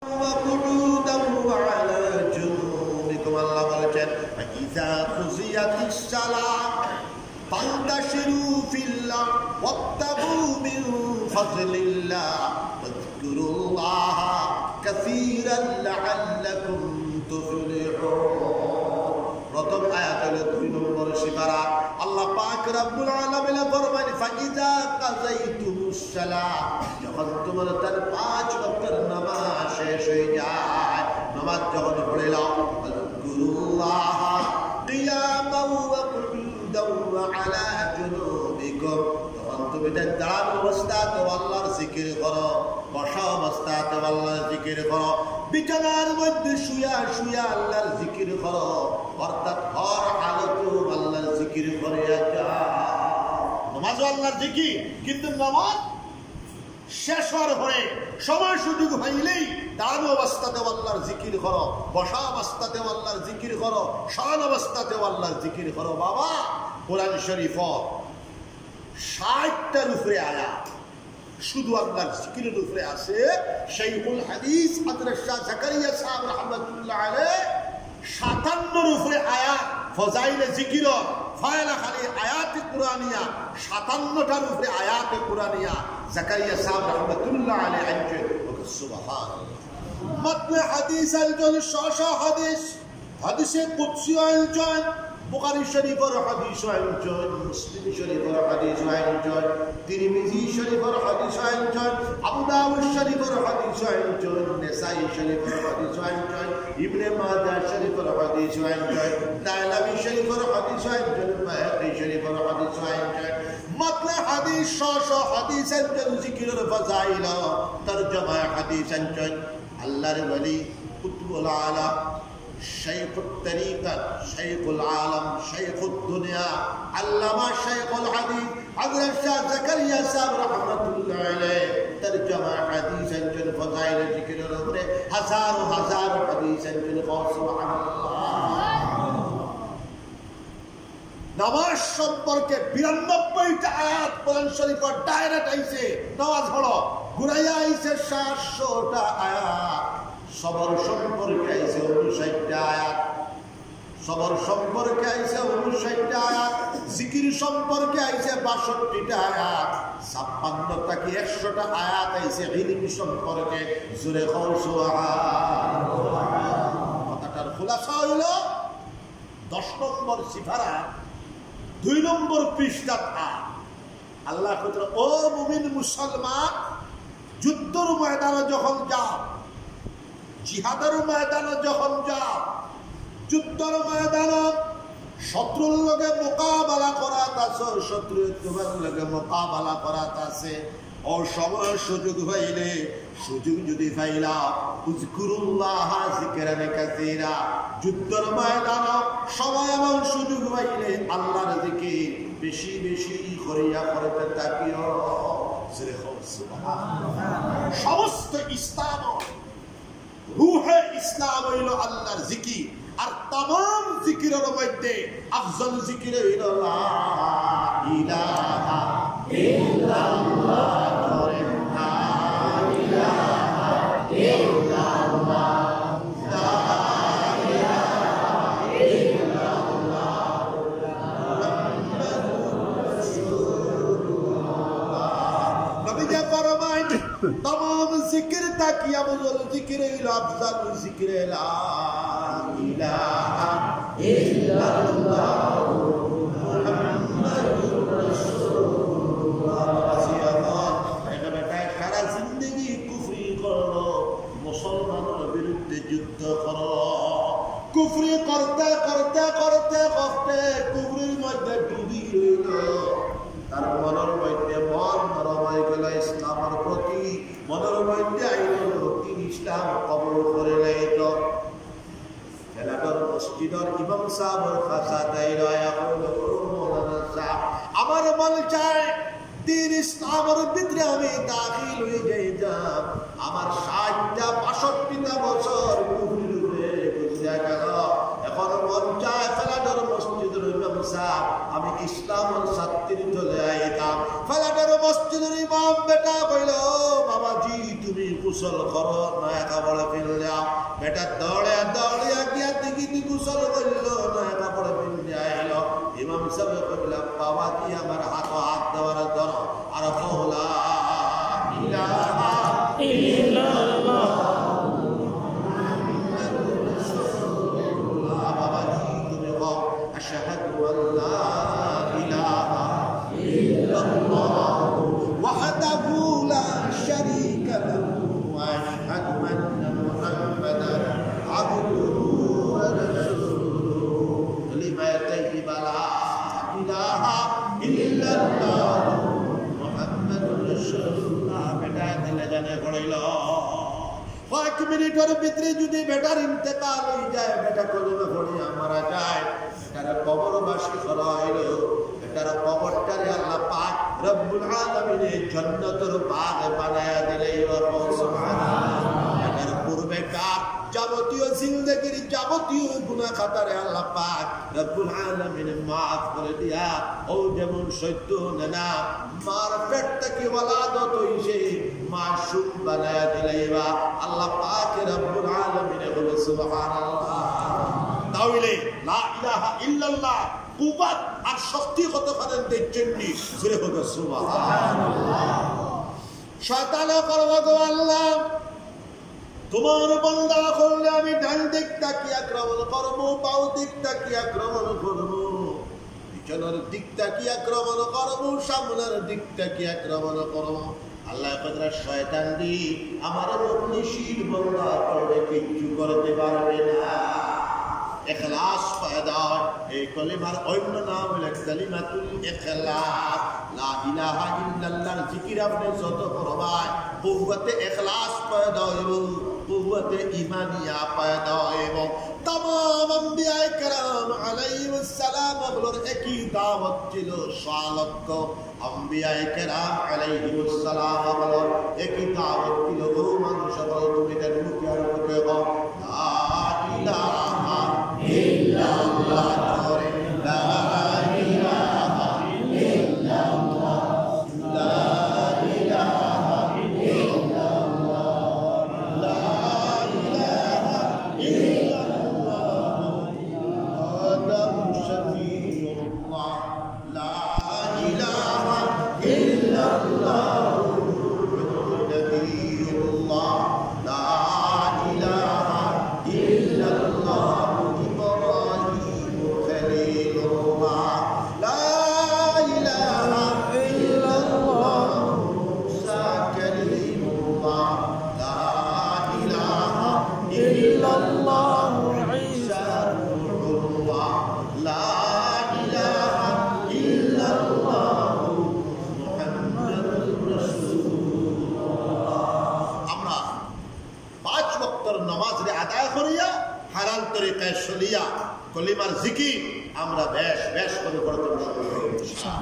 وقعودا وعلى جنوبكم الله বলেছেন فإذا قضيت الصلاة فانتشروا في الأرض وابتغوا من فضل الله واذكروا الله كثيرا لعلكم تفلحون প্রথম আয়াত হলো 2 নম্বর সূরা আল্লাহ পাক রব্বুল আলামিন ফরমান ফাইদা কাযাইতুমুস সালাহ যখন তোমার তার 5 ওয়াক্তের নামাজ শেষ হয়ে যায় নামাজ যখন পড়ে নাও আল্লাহুল্লাহ কিয়ামান ওয়া কুউদান ওয়া আলা জুনুবিকুম তখন তুমি দাঁড়ানো অবস্থাতে আল্লাহর জিকির করো বসা অবস্থাতে আল্লাহর জিকির করো বিছানার মধ্যে শুয়া শুয়া আল্লাহর জিকির করো অর্থাৎ হর হালতে আল্লাহর জিকির করে নামাজ আল্লাহর জিকির কিন্তু নামাজ শেষ হওয়ার পরে সময় সুযোগ হইলেই দাঁড়ানো অবস্থাতে আল্লাহর জিকির করো বসা অবস্থাতে আল্লাহর জিকির করো শয়ন অবস্থাতে আল্লাহর জিকির করো বাবা কোরআন শরীফ 60টার উপরে আয়াত শুধু আল্লাহর জিকিরের উপরে আছে শাইখুল হাদিস হযরত শাহ জাকারিয়া সাহেব রাহমাতুল্লাহ আলাইহি 57 উপরে আয়াত ফজাইলে জিকির ফায়লা খালি আয়াতে কুরআনিয়া 57টার উপরে আয়াতে কুরআনিয়া জাকারিয়া সাহেব রাহমাতুল্লাহ আলাইহি আনছে সুবহানাল্লাহ মতনে হাদিস আলজন শাশা হাদিস হাদিসে কুদসি আলজন বুখারী শরীফের হাদিস আলজন মুসলিম শরীফের হাদিস আলজন তিরমিজি শরীফের হাদিস আলজন আবু দাউদ শরীফের হাদিস আলজন নাসাই শরীফের হাদিস আলজন ইবনে মাজাহ শরীফের হাদিস আলজন তালাবী শরীফের হাদিস আলজন বায়হাকী শরীফের হাদিস আলজন মতনে হাদিস শাশা হাদিস আলজন জিকিরের ফাজাইল তরজমা হাদিস আলজন আল্লাহর ওলি কুতুবুল আলা شيخ الطريقة شيخ العالم شيخ الدنيا علامة شيخ الحديث حضرت شاه زكريا صاحب رحمة الله عليه ترجمة حديث جن فضائل ذكر الأمر هزار حديث جن سبحان الله নামাজ সম্পর্কে 92টা আয়াত কোরআন শরীফের ডাইরেক্ট আইছে নামাজ হলো ঘুরাইয়া আইছে 700টা আয়াত সবর সম্পর্কে আইছে 59টা আয়াত সবর সম্পর্কে আইছে 59টা আয়াত জিকির সম্পর্কে আইছে 62টা আয়াত 56টা কি 100টা আয়াত আইছে ইলম সম্পর্কে জোরে কও সুবহানাল্লাহ কথাটার খুলাসা হইল 10 নম্বর সিফারা 2 নম্বর পৃষ্ঠা আল্লাহ কইতো ও মুমিন মুসলমান যুদ্ধের ময়দানে যখন যাও জিহাদের ময়দানে যখন যাও যুদ্ধের ময়দানে শত্রুর লগে মোকাবেলা করাত আছে শত্রু তোমার লগে মোকাবেলা করাত আছে ও সময় সুযোগ হইলে সুযোগ যদি পাইলা উযকুরুল্লাহ যিকরান কাসীরা যুদ্ধের ময়দানে সময় এবং সুযোগ পাইলে আল্লাহর জিকির বেশি বেশি করিয়া করতে থাকিও সুবহানাল্লাহ সমস্ত ইসলাম রূহে ইসলাম হইল আল্লাহর জিকির আর तमाम জিকিরের মধ্যে আফজল জিকির হইল লা ইলাহা ইল্লাল্লাহ লা ইলাহা ইল্লাল্লাহ লা ইলাহা ইল্লাল্লাহ মুহাম্মাদুর রাসূলুল্লাহ নবী যে ফরমায় तमाम जिक्र ताकि अफजल जिक्र अफजल जिक्र ला इलाहा इल्लल्लाह मुहम्मदुर रासूलुल्लाह এখানে সারা জিন্দেগি কুফরি করলো মুসলমানের বিরুদ্ধে যুদ্ধ করলো কুফরি করতে করতে করতে করতে কুফরির মধ্যে ডুবি রইল তার মনের মধ্যে মন নরম হয়ে গেল ইসলামের প্রতি মনের মধ্যে আইল তিনি ইসলাম কবুল করে লাইত এলাকার মসজিদের ইমাম সাহেবের কাছে দাইল আমার মন চায় দিন ইসলামের ভিতরে আমি দাখিল হয়ে যাই আমার 60টা 62টা বছর কুফরির উপরে গুজরা গেল এখন মন চায় ফেলাডর মসজিদের ইমাম সাহেব আমি ইসলামের ছাত্রী চলে আইতাম ফেলাডর মসজিদের ইমাম বেটা কইল বাবাজি তুমি কুশল করো না একা বলে লা ইলাহা ইল্লাল্লাহ মুহাম্মাদুর রাসূলুল্লাহ বেটা দিলে জানে পড়াইল কয়েক মিনিটের ভিতরে যদি বেটার ইন্তেকাল হয়ে যায় বেটা কলমে পড়িয়া মারা যায় বেটার কবরবাসী করা হইল বেটার কবরটারে আল্লাহ পাক রব্বুল আলামিন জান্নাতের বাগ বানায়া দিলে সুবহানাল্লাহ বেটার পূর্বেকার যাবতীয় জিন্দেগির যাবতীয় গুনাহ খাতারে আল্লাহ পাক রব্বুল আলামিন maaf করে দিয়া ও যেমন সত্য না মার পেট থেকে ওলাদত হইছে মাসুম বানায়া দিলাইবা আল্লাহ পাক রব্বুল আলামিন বলে সুবহানাল্লাহ তাহলে লা ইলাহা ইল্লাল্লাহ কুওয়াত আর শক্তি কত করেন দেখছেননি জোরে হোক সুবহানাল্লাহ শয়তান করব গো আল্লাহ তোমার বান্দা করলে আমি ডান দিক তাকিয়ে আক্রমণ করবো বাউ দিক তাকিয়ে আক্রমণ করবো পিছনের দিক তাকিয়ে আক্রমণ করবো সামনের দিক তাকিয়ে আক্রমণ করবো আল্লাহ কতরা শয়তান দি আমার মুখলিসির বান্দা করলে কিচ্ছু করতে পারবে না ইখলাস পয়দা এই কলিমার অন্য নাম হলো কালিমাতুল ইখলাস লা ইলাহা ইল্লাল্লাহর জিকির আপনি যত করবেন কুওয়াতে ইখলাস পয়দা হইব কুওয়াতে ঈমানিয়া পয়দা হইব तमाम अंबिया کرام আলাইহিস সালাম গুলোর একই দাওয়াত ছিল সালাত अंबिया کرام আলাইহিস সালাম গুলোর একই দাওয়াত ছিল গো মানুষ বল তুমি কেন মুখে আর মুখে বল লা ইলাহা ইল্লাল্লাহ লা ইলাহা ইল্লাল্লাহ লা ইলাহা ইল্লাল্লাহ লা ইলাহা ইল্লাল্লাহ আদম শফিউল্লাহ লা ইলাহা ইল্লাল্লাহ নবিয়ুল্লাহ লা ইলাহা ইল্লাল্লাহ হালাল তরিকায় চলিয়া কলিমার জিকির আমরা বেশ বেশ করে করতে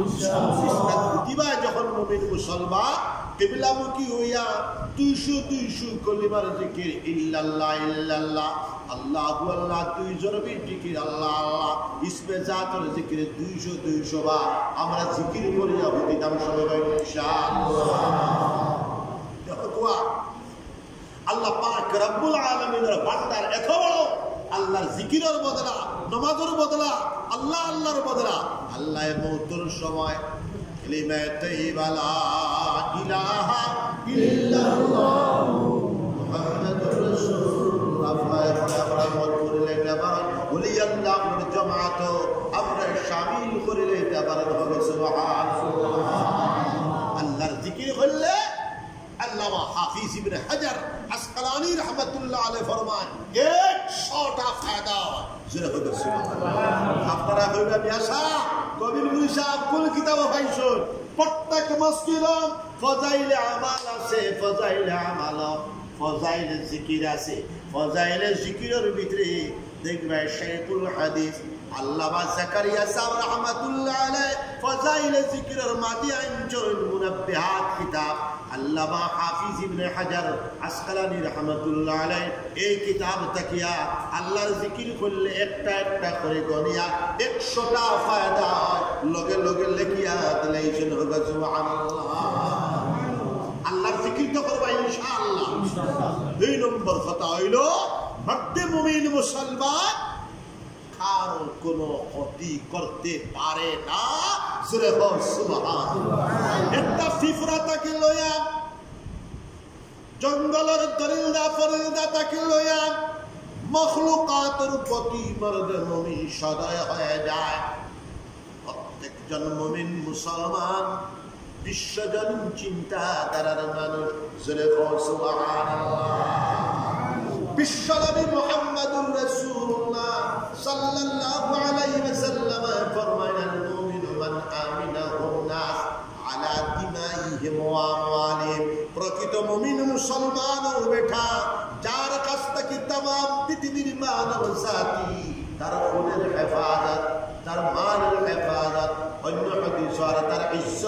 ইনশাআল্লাহ যখন মুমিন মুসলমান কিবলামুখী হইয়া 200 কলিমার জিকির ইল্লাল্লাহ ইল্লাল্লাহ আল্লাহু আল্লাহ 200 বিশ জিকির আল্লাহ আল্লাহ ইসমে জাতের জিকির 200 বার আমরা জিকির করিয়া হইতাম সবাই ইনশাআল্লাহ দেখো আল্লাহ পাক রব্বুল আলামিনের বান্দার এত বড় আল্লাহর জিকিরের বদলা নামাজের বদলা আল্লাহ আল্লাহর বদলা আল্লাহ মওতের সময় কালিমা তাইয়্যিবা লা ইলাহা ইল্লাল্লাহ মুহাম্মাদুর রাসূলুল্লাহ আমরা মত করিলে আবার ওলি আল্লাহর জামাত আমরা শামিল করিলে আবার হবে সুবহানাল্লাহ আল্লাহর জিকির করলে আল্লামা হাফিজ ইবনে হাজার আসকালানী রহমাতুল্লাহ আলাইহি ফরমান 100টা ফায়দা জোরে হবে সুবহানাল্লাহ আপনারা কইবা বিয়াসা কবির গুরু সাহেব কোন কিতাব পাইছেন প্রত্যেক মসজিদে ফজাইলে আমাল আছে ফজাইলে আমাল ফজাইলে জিকির আছে ফজাইলে জিকিরের ভিতরে দেখবে শাইখুল হাদিস আল্লামা জাকারিয়া সাহেব রহমাতুল্লাহ আলাইহি ফজাইলে জিকিরের মাদিয়ানজুল মুনাব্বিহাত কিতাব আল্লামা হাফিজ ইবনে হাজার আসকালানী রহমাতুল্লাহ আলাইহি এই কিতাব তাকিয়া আল্লাহর জিকির করলে একটা একটা করে গনিয়া 100টা ফায়দা লগে লগে লেখিয়া দিলেন হবে সুবহানাল্লাহ আল্লাহর জিকির তো করবা ইনশাআল্লাহ দুই নম্বর কথা হইল মধ্যে মুমিন মুসলমান আর কোনো ক্ষতি করতে পারে না সুরে হোক সুবহানাল্লাহ একটা ফিফরা তাকে লইয়া জঙ্গলের দরিন্দা ফরিন্দা তাকে লইয়া মখলুকাতের প্রতি মর্দে মুমিন সদয় হয়ে যায় প্রত্যেকজন মুমিন মুসলমান বিশ্বজন চিন্তাধারার মানুষ সুরে হোক সুবহানাল্লাহ বিশ্বনবী মুহাম্মদুর রাসূলুল্লাহ সাল্লাল্লাহু আলাইহি ওয়াসাল্লাম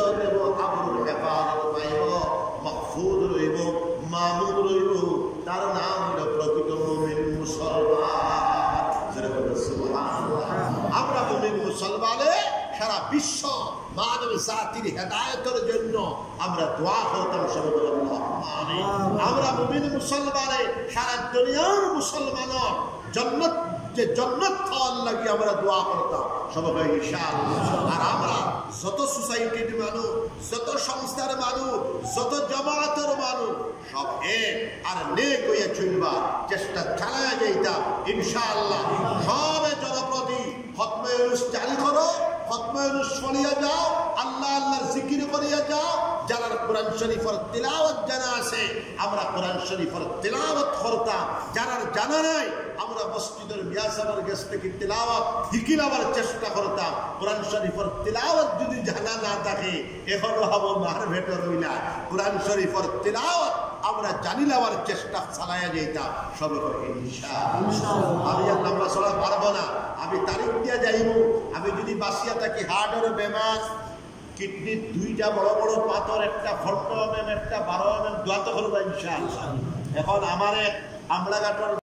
ইজ্জত এবং আবরুর হেফাজত পাইব, মাহফুজ রইব, মামুন রইব। তার নাম হলো প্রকৃত মুমিন মুসলমান। সুবহানাল্লাহ। আমরা মুমিন মুসলমানে সারা বিশ্ব মানব জাতির হেদায়েতের জন্য আমরা দোয়া করতাম। আমরা মুমিন মুসলমানে সারা দুনিয়ার মুসলমানের জন্নত যে জন্নত পাওয়ার লাগি আমরা দোয়া করতাম সবাই ইনশাআল্লাহ। আর আমরা যত সোসাইটির মানুষ, যত সংস্থার মানুষ, যত জামাতের মানুষ সব এক আর নেক হইয়া চলবার চেষ্টা চালায় যাইতাম ইনশাআল্লাহ। সবে জনপ্রতি খতমে ইউনুস জারি করো, খতমে ইউনুস পড়িয়া যাও, আল্লাহ আল্লাহর জিকির করিয়া যাও। যারা কোরআন শরীফের তিলাওয়াত জানা আছে আমরা কোরআন শরীফের তিলাওয়াত করতাম। যারা জানা নাই আমরা মসজিদের মিয়াসাবার কাছ থেকে তিলাওয়াত শিখিলাবার চেষ্টা করতাম। কোরআন শরীফের তিলাওয়াত যদি জানা না থাকে এখনো হবো মার ভেতর হইলা। কোরআন শরীফের তিলাওয়াত আমরা জানি নেওয়ার চেষ্টা চালাইয়া যেতাম সবে ইনশাআল্লাহ। আমি আর নাম্বার চলা পারবো না, আমি তারিখ দিয়ে যাইব। আমি যদি বাসিয়া থাকি হার্টের বেমার, কিডনির দুইটা বড় বড় পাথর, একটা 14 mm একটা 12 mm দোয়া তো করবো ইনশাআল্লাহ। এখন আমার আমলাঘাটর